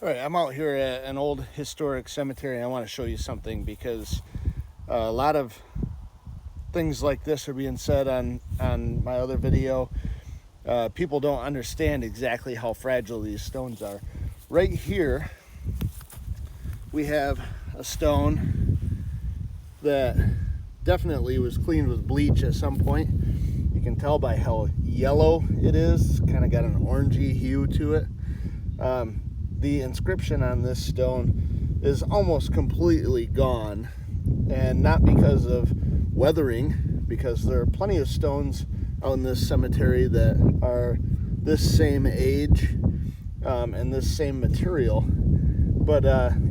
All right, I'm out here at an old historic cemetery. I want to show you something because a lot of things like this are being said on my other video. People don't understand exactly how fragile these stones are. Right here, we have a stone that definitely was cleaned with bleach at some point. You can tell by how yellow it is. It's kind of got an orangey hue to it. The inscription on this stone is almost completely gone, and not because of weathering, because there are plenty of stones out in this cemetery that are this same age and this same material, but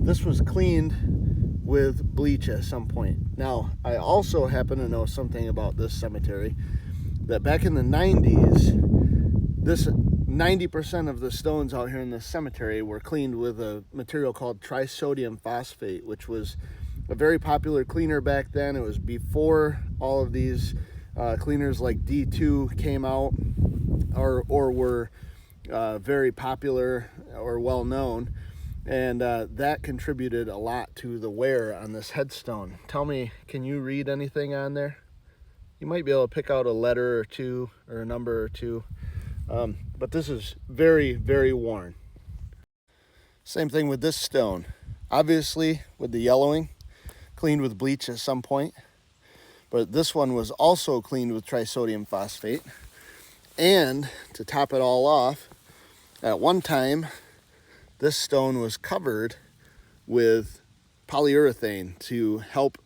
this was cleaned with bleach at some point. Now, I also happen to know something about this cemetery, that back in the 90s, 90% of the stones out here in this cemetery were cleaned with a material called trisodium phosphate, which was a very popular cleaner back then. It was before all of these cleaners like D2 came out or were very popular or well known, and that contributed a lot to the wear on this headstone. Tell me, can you read anything on there? You might be able to pick out a letter or two or a number or two. But this is very, very worn. Same thing with this stone. Obviously, with the yellowing, cleaned with bleach at some point. But this one was also cleaned with trisodium phosphate. And to top it all off, at one time, this stone was covered with polyurethane to help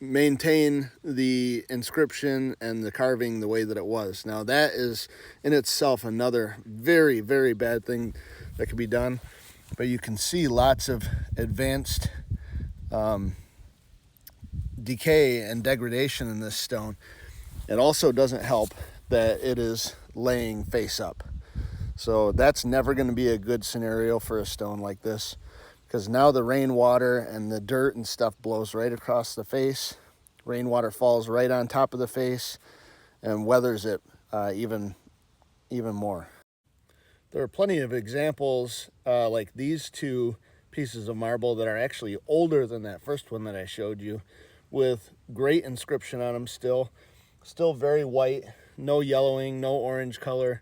maintain the inscription and the carving the way that it was. Now, that is in itself another very, very bad thing that could be done, but you can see lots of advanced decay and degradation in this stone. It also doesn't help that it is laying face up, so that's never going to be a good scenario for a stone like this, because now the rainwater and the dirt and stuff blows right across the face. Rainwater falls right on top of the face and weathers it even more. There are plenty of examples like these two pieces of marble that are actually older than that first one that I showed you, with great inscription on them still very white, no yellowing, no orange color.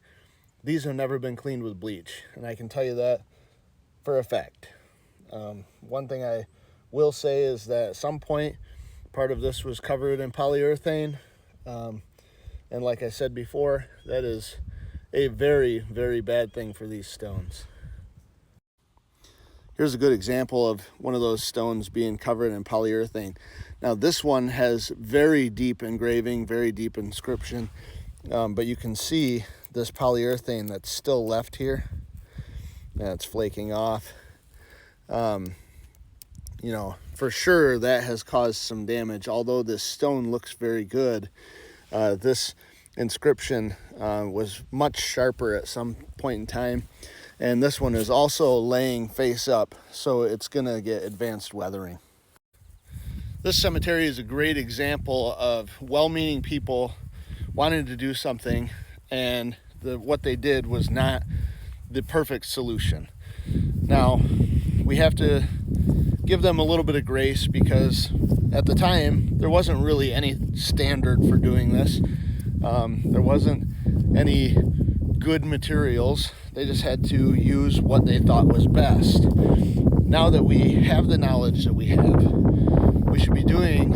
These have never been cleaned with bleach, and I can tell you that for a fact. One thing I will say is that at some point, part of this was covered in polyurethane. And like I said before, that is a very, very bad thing for these stones. Here's a good example of one of those stones being covered in polyurethane. Now, this one has very deep engraving, very deep inscription, but you can see this polyurethane that's still left here. It's flaking off. You know, for sure that has caused some damage. Although this stone looks very good, this inscription was much sharper at some point in time, and this one is also laying face up, so it's gonna get advanced weathering. This cemetery is a great example of well-meaning people wanting to do something, and what they did was not the perfect solution. Now, we have to give them a little bit of grace, because at the time there wasn't really any standard for doing this. There wasn't any good materials. They just had to use what they thought was best. Now that we have the knowledge that we have, we should be doing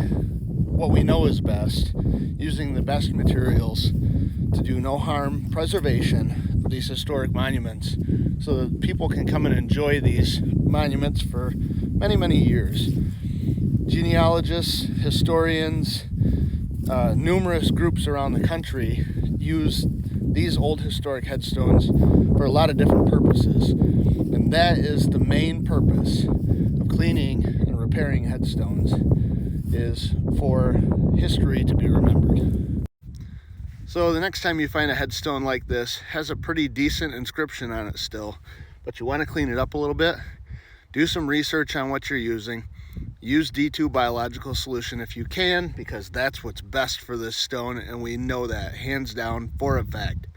what we know is best, using the best materials to do no harm preservation of these historic monuments, so that people can come and enjoy these monuments for many, many years. Genealogists, historians, numerous groups around the country use these old historic headstones for a lot of different purposes, and that is the main purpose of cleaning and repairing headstones, is for history to be remembered. So the next time you find a headstone like this, has a pretty decent inscription on it still, but you want to clean it up a little bit, do some research on what you're using. Use D2 biological solution if you can, because that's what's best for this stone, and we know that hands down for a fact.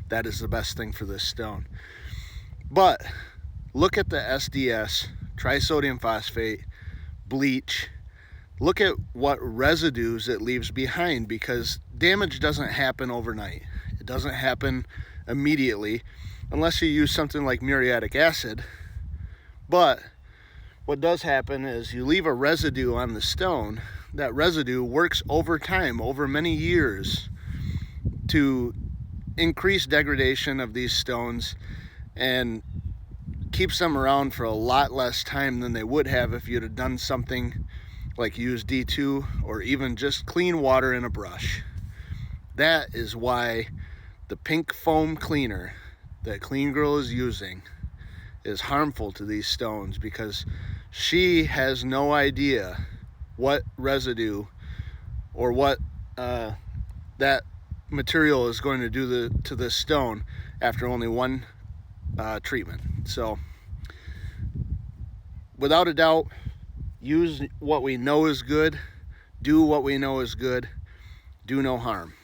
That is the best thing for this stone. But look at the SDS, trisodium phosphate, bleach. Look at what residues it leaves behind, because damage doesn't happen overnight. It doesn't happen immediately unless you use something like muriatic acid. But what does happen is you leave a residue on the stone. That residue works over time, over many years, to increase degradation of these stones and keeps them around for a lot less time than they would have if you'd have done something like use D2 or even just clean water in a brush. That is why the pink foam cleaner that Clean Girl is using is harmful to these stones, because she has no idea what residue or what that material is going to do to this stone after only one treatment. So without a doubt, use what we know is good, do what we know is good, do no harm.